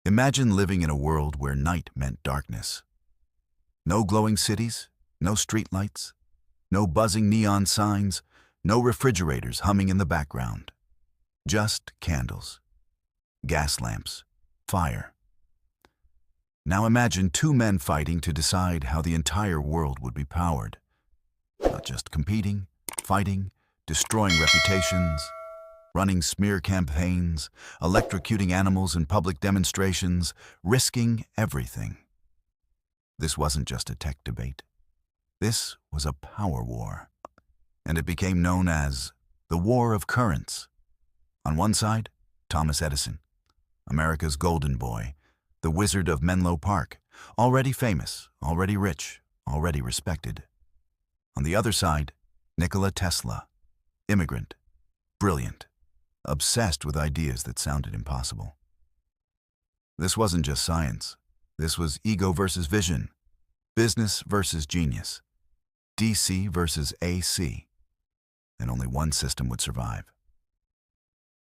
Imagine living in a world where night meant darkness. No glowing cities, no streetlights, no buzzing neon signs, no refrigerators humming in the background. Just candles, gas lamps, fire. Now imagine two men fighting to decide how the entire world would be powered. Not just competing, fighting, destroying reputations, running smear campaigns, electrocuting animals in public demonstrations, risking everything. This wasn't just a tech debate. This was a power war, and it became known as the War of Currents. On one side, Thomas Edison, America's golden boy, the wizard of Menlo Park, already famous, already rich, already respected. On the other side, Nikola Tesla, immigrant, brilliant, obsessed with ideas that sounded impossible. This wasn't just science. This was ego versus vision, business versus genius, DC versus AC, and only one system would survive.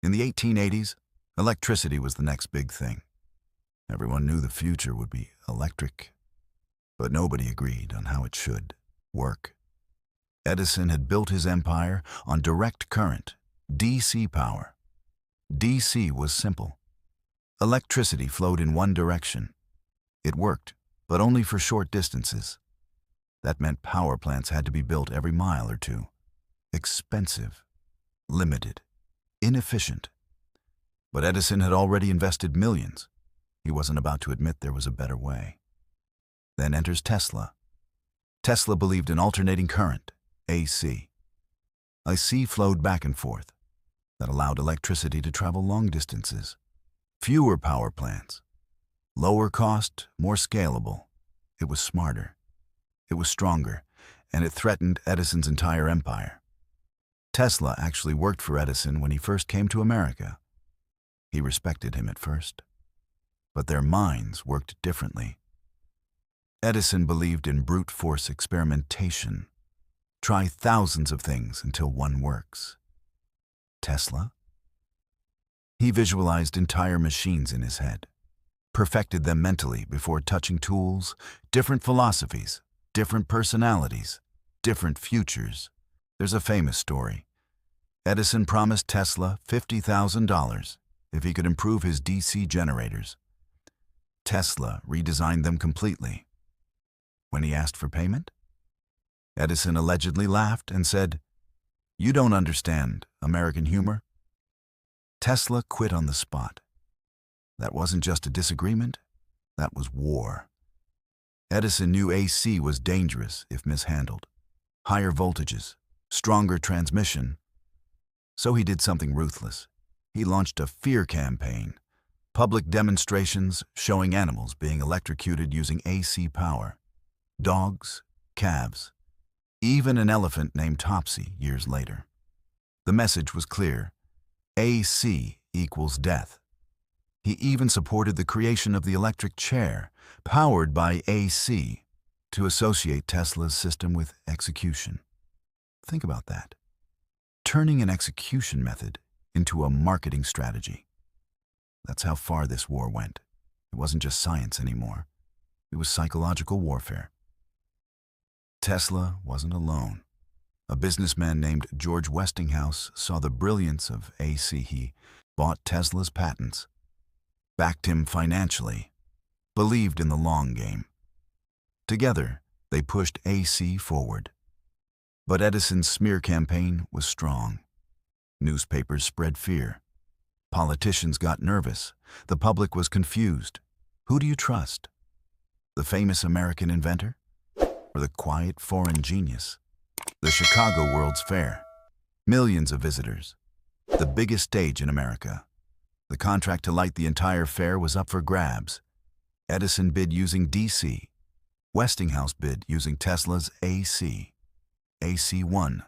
In the 1880s, electricity was the next big thing. Everyone knew the future would be electric, but nobody agreed on how it should work. Edison had built his empire on direct current, DC power. DC was simple. Electricity flowed in one direction. It worked, but only for short distances. That meant power plants had to be built every mile or two. Expensive, limited, inefficient. But Edison had already invested millions. He wasn't about to admit there was a better way. Then enters Tesla. Tesla believed in alternating current, AC. AC flowed back and forth. That allowed electricity to travel long distances. Fewer power plants. Lower cost, more scalable. It was smarter. It was stronger, and it threatened Edison's entire empire. Tesla actually worked for Edison when he first came to America. He respected him at first, but their minds worked differently. Edison believed in brute force experimentation. Try thousands of things until one works. Tesla? He visualized entire machines in his head, perfected them mentally before touching tools, different philosophies, different personalities, different futures. There's a famous story. Edison promised Tesla $50,000 if he could improve his DC generators. Tesla redesigned them completely. When he asked for payment, Edison allegedly laughed and said, "You don't understand American humor." Tesla quit on the spot. That wasn't just a disagreement, that was war. Edison knew AC was dangerous if mishandled. Higher voltages, stronger transmission. So he did something ruthless. He launched a fear campaign, public demonstrations showing animals being electrocuted using AC power. Dogs, calves, even an elephant named Topsy years later. The message was clear. AC equals death. He even supported the creation of the electric chair, powered by AC, to associate Tesla's system with execution. Think about that. Turning an execution method into a marketing strategy. That's how far this war went. It wasn't just science anymore. It was psychological warfare. Tesla wasn't alone. A businessman named George Westinghouse saw the brilliance of AC. He bought Tesla's patents, backed him financially, believed in the long game. Together, they pushed AC forward. But Edison's smear campaign was strong. Newspapers spread fear. Politicians got nervous. The public was confused. Who do you trust? The famous American inventor? Or the quiet foreign genius? The Chicago World's Fair. Millions of visitors. The biggest stage in America. The contract to light the entire fair was up for grabs. Edison bid using DC. Westinghouse bid using Tesla's AC. AC won.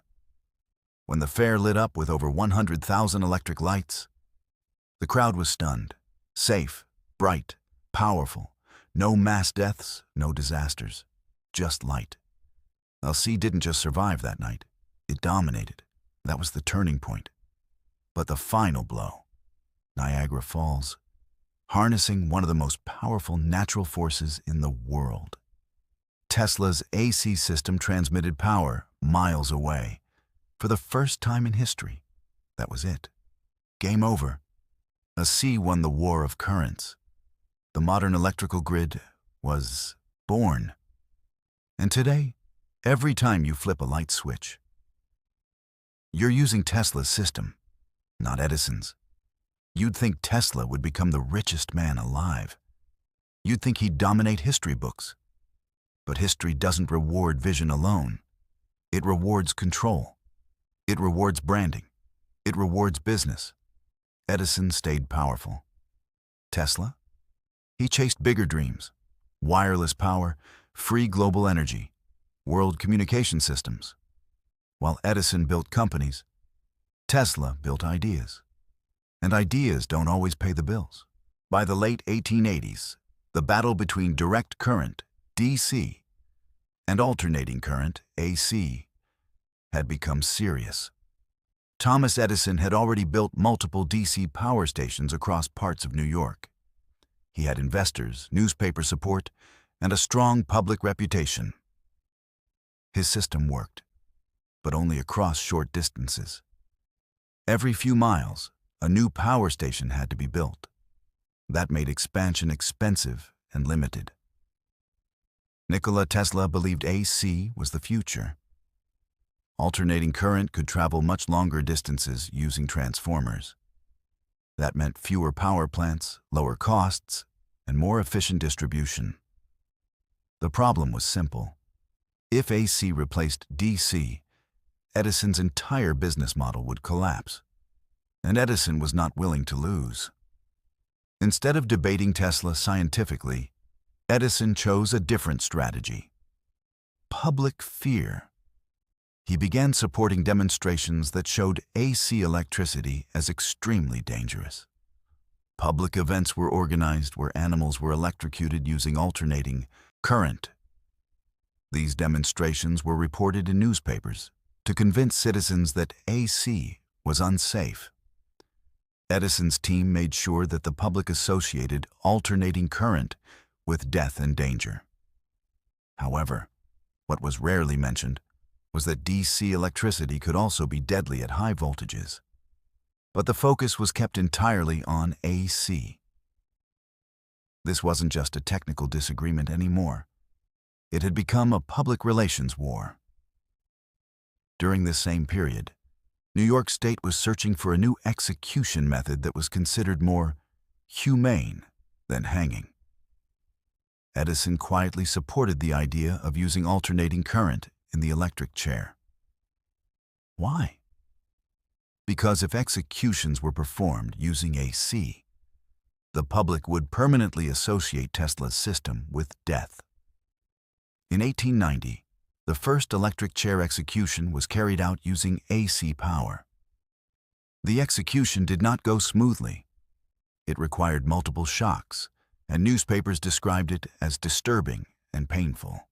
When the fair lit up with over 100,000 electric lights, the crowd was stunned. Safe, bright, powerful. No mass deaths, no disasters. Just light. LC didn't just survive that night. It dominated. That was the turning point. But the final blow, Niagara Falls. harnessing one of the most powerful natural forces in the world. Tesla's AC system transmitted power miles away. For the first time in history, that was it. Game over. A sea won the war of currents. The modern electrical grid was born. And today, every time you flip a light switch, you're using Tesla's system, not Edison's. You'd think Tesla would become the richest man alive. You'd think he'd dominate history books. But history doesn't reward vision alone. It rewards control. It rewards branding. It rewards business. Edison stayed powerful. Tesla? He chased bigger dreams: wireless power, free global energy, world communication systems. While Edison built companies, Tesla built ideas. And ideas don't always pay the bills. By the late 1880s, the battle between direct current, DC, and alternating current, AC, had become serious. Thomas Edison had already built multiple DC power stations across parts of New York. He had investors, newspaper support, and a strong public reputation. His system worked, but only across short distances. Every few miles, a new power station had to be built. That made expansion expensive and limited. Nikola Tesla believed AC was the future. Alternating current could travel much longer distances using transformers. That meant fewer power plants, lower costs, and more efficient distribution. The problem was simple. If AC replaced DC, Edison's entire business model would collapse. And Edison was not willing to lose. Instead of debating Tesla scientifically, Edison chose a different strategy: public fear. He began supporting demonstrations that showed AC electricity as extremely dangerous. Public events were organized where animals were electrocuted using alternating current. These demonstrations were reported in newspapers to convince citizens that AC was unsafe. Edison's team made sure that the public associated alternating current with death and danger. However, what was rarely mentioned was that DC electricity could also be deadly at high voltages. But the focus was kept entirely on AC. This wasn't just a technical disagreement anymore. It had become a public relations war. During this same period, New York State was searching for a new execution method that was considered more humane than hanging. Edison quietly supported the idea of using alternating current in the electric chair. Why? Because if executions were performed using AC, the public would permanently associate Tesla's system with death. In 1890, the first electric chair execution was carried out using AC power. The execution did not go smoothly. It required multiple shocks, and newspapers described it as disturbing and painful.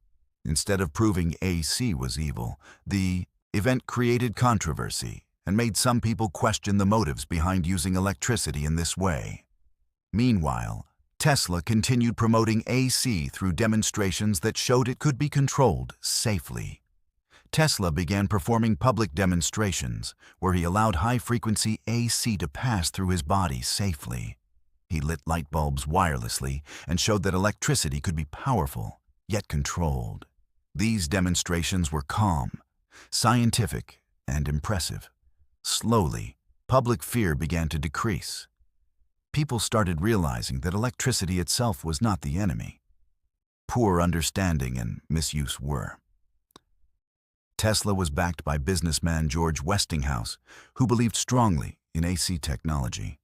Instead of proving AC was evil, the event created controversy and made some people question the motives behind using electricity in this way. Meanwhile, Tesla continued promoting AC through demonstrations that showed it could be controlled safely. Tesla began performing public demonstrations where he allowed high-frequency AC to pass through his body safely. He lit light bulbs wirelessly and showed that electricity could be powerful, yet controlled. These demonstrations were calm, scientific, and impressive. Slowly, public fear began to decrease. People started realizing that electricity itself was not the enemy. Poor understanding and misuse were. Tesla was backed by businessman George Westinghouse, who believed strongly in AC technology.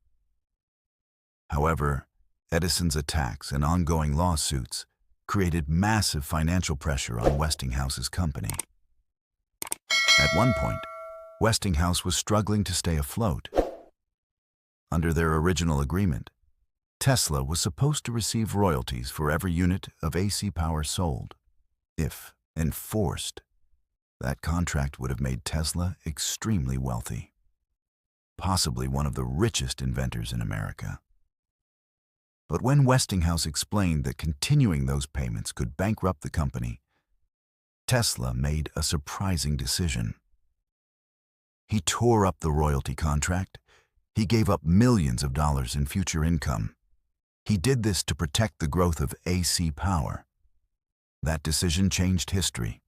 However, Edison's attacks and ongoing lawsuits created massive financial pressure on Westinghouse's company. At one point, Westinghouse was struggling to stay afloat. Under their original agreement, Tesla was supposed to receive royalties for every unit of AC power sold. If enforced, that contract would have made Tesla extremely wealthy, possibly one of the richest inventors in America. But when Westinghouse explained that continuing those payments could bankrupt the company, Tesla made a surprising decision. He tore up the royalty contract. He gave up millions of dollars in future income. He did this to protect the growth of AC power. That decision changed history.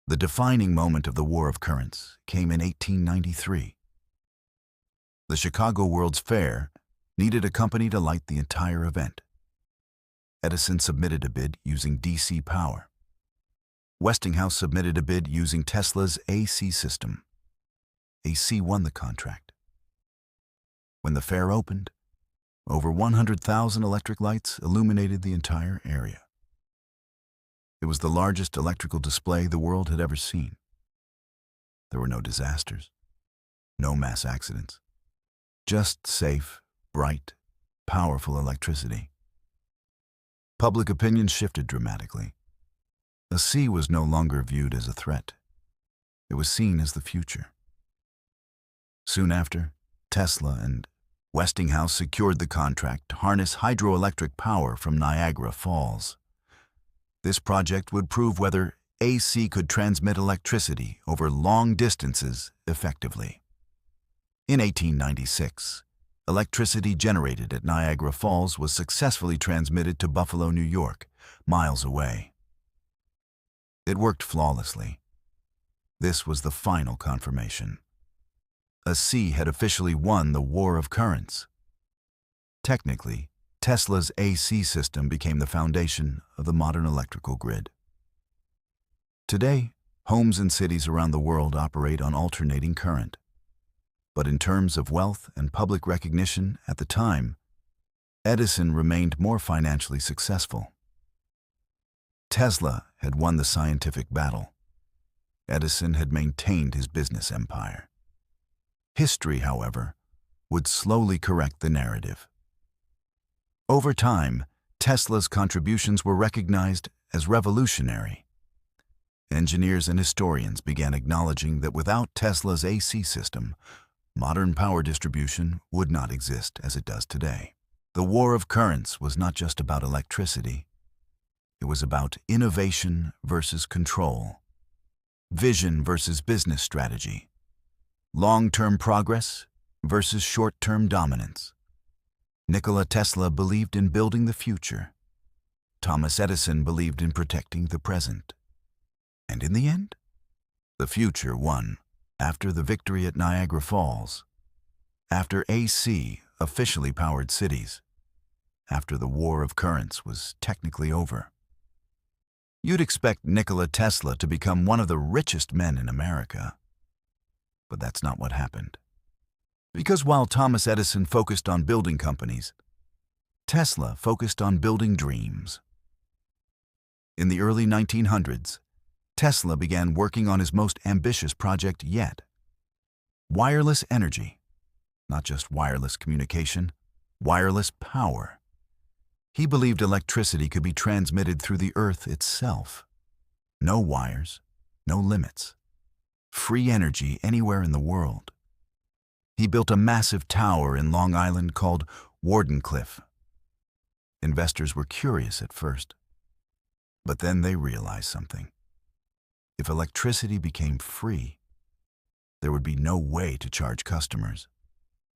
The defining moment of the War of Currents came in 1893. The Chicago World's Fair needed a company to light the entire event. Edison submitted a bid using DC power. Westinghouse submitted a bid using Tesla's AC system. AC won the contract. When the fair opened, over 100,000 electric lights illuminated the entire area. It was the largest electrical display the world had ever seen. There were no disasters, no mass accidents, just safe, bright, powerful electricity. Public opinion shifted dramatically. The sea was no longer viewed as a threat. It was seen as the future. Soon after, Tesla and Westinghouse secured the contract to harness hydroelectric power from Niagara Falls. This project would prove whether AC could transmit electricity over long distances effectively. In 1896, electricity generated at Niagara Falls was successfully transmitted to Buffalo, New York, miles away. It worked flawlessly. This was the final confirmation. AC had officially won the War of Currents. Technically, Tesla's AC system became the foundation of the modern electrical grid. Today, homes and cities around the world operate on alternating current. But in terms of wealth and public recognition at the time, Edison remained more financially successful. Tesla had won the scientific battle. Edison had maintained his business empire. History, however, would slowly correct the narrative. Over time, Tesla's contributions were recognized as revolutionary. Engineers and historians began acknowledging that without Tesla's AC system, modern power distribution would not exist as it does today. The War of Currents was not just about electricity. It was about innovation versus control, vision versus business strategy, long-term progress versus short-term dominance. Nikola Tesla believed in building the future. Thomas Edison believed in protecting the present. And in the end, the future won. After the victory at Niagara Falls, after AC officially powered cities, after the War of Currents was technically over. You'd expect Nikola Tesla to become one of the richest men in America. But that's not what happened. Because while Thomas Edison focused on building companies, Tesla focused on building dreams. In the early 1900s, Tesla began working on his most ambitious project yet: wireless energy. Not just wireless communication, wireless power. He believed electricity could be transmitted through the earth itself. No wires, no limits. Free energy anywhere in the world. He built a massive tower in Long Island called Wardenclyffe. Investors were curious at first, but then they realized something. If electricity became free, there would be no way to charge customers,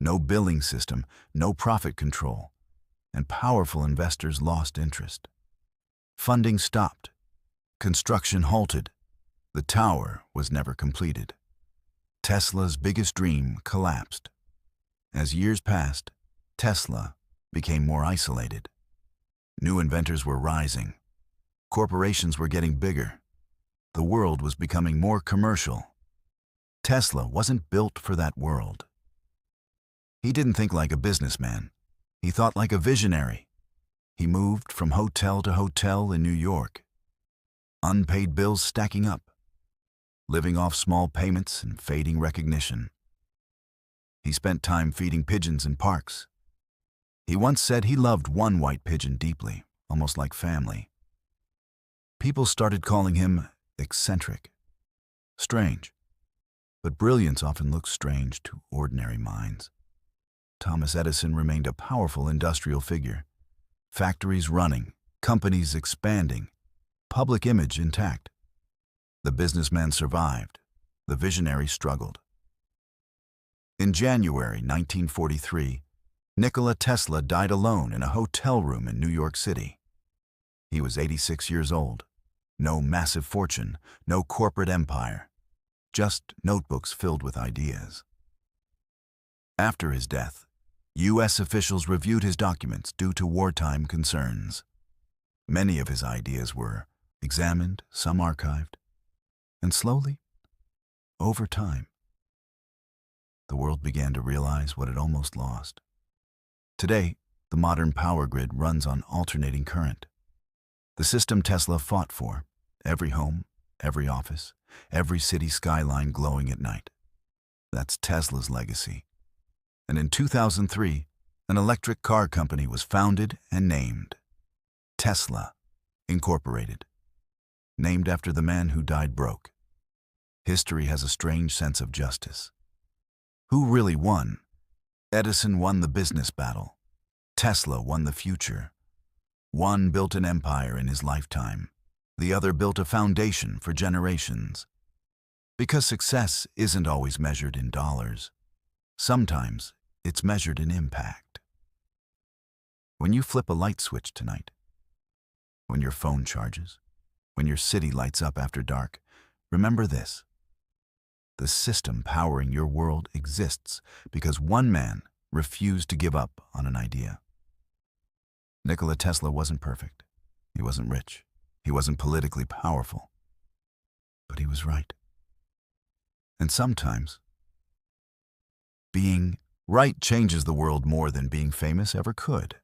no billing system, no profit control, and powerful investors lost interest. Funding stopped. Construction halted. The tower was never completed. Tesla's biggest dream collapsed. As years passed, Tesla became more isolated. New inventors were rising. Corporations were getting bigger. The world was becoming more commercial. Tesla wasn't built for that world. He didn't think like a businessman. He thought like a visionary. He moved from hotel to hotel in New York. Unpaid bills stacking up. Living off small payments and fading recognition. He spent time feeding pigeons in parks. He once said he loved one white pigeon deeply, almost like family. People started calling him eccentric, strange. But brilliance often looks strange to ordinary minds. Thomas Edison remained a powerful industrial figure. Factories running, companies expanding, public image intact. The businessman survived. The visionary struggled. In January 1943, Nikola Tesla died alone in a hotel room in New York City. He was 86 years old. No massive fortune, no corporate empire, just notebooks filled with ideas. After his death, U.S. officials reviewed his documents due to wartime concerns. Many of his ideas were examined, some archived, and slowly, over time, the world began to realize what it almost lost. Today, the modern power grid runs on alternating current. The system Tesla fought for, every home, every office, every city skyline glowing at night. That's Tesla's legacy. And in 2003, an electric car company was founded and named Tesla Incorporated, named after the man who died broke. History has a strange sense of justice. Who really won? Edison won the business battle. Tesla won the future. One built an empire in his lifetime. The other built a foundation for generations. Because success isn't always measured in dollars. Sometimes it's measured in impact. When you flip a light switch tonight, when your phone charges, when your city lights up after dark, remember this. The system powering your world exists because one man refused to give up on an idea. Nikola Tesla wasn't perfect. He wasn't rich. He wasn't politically powerful. But he was right. And sometimes, being right changes the world more than being famous ever could.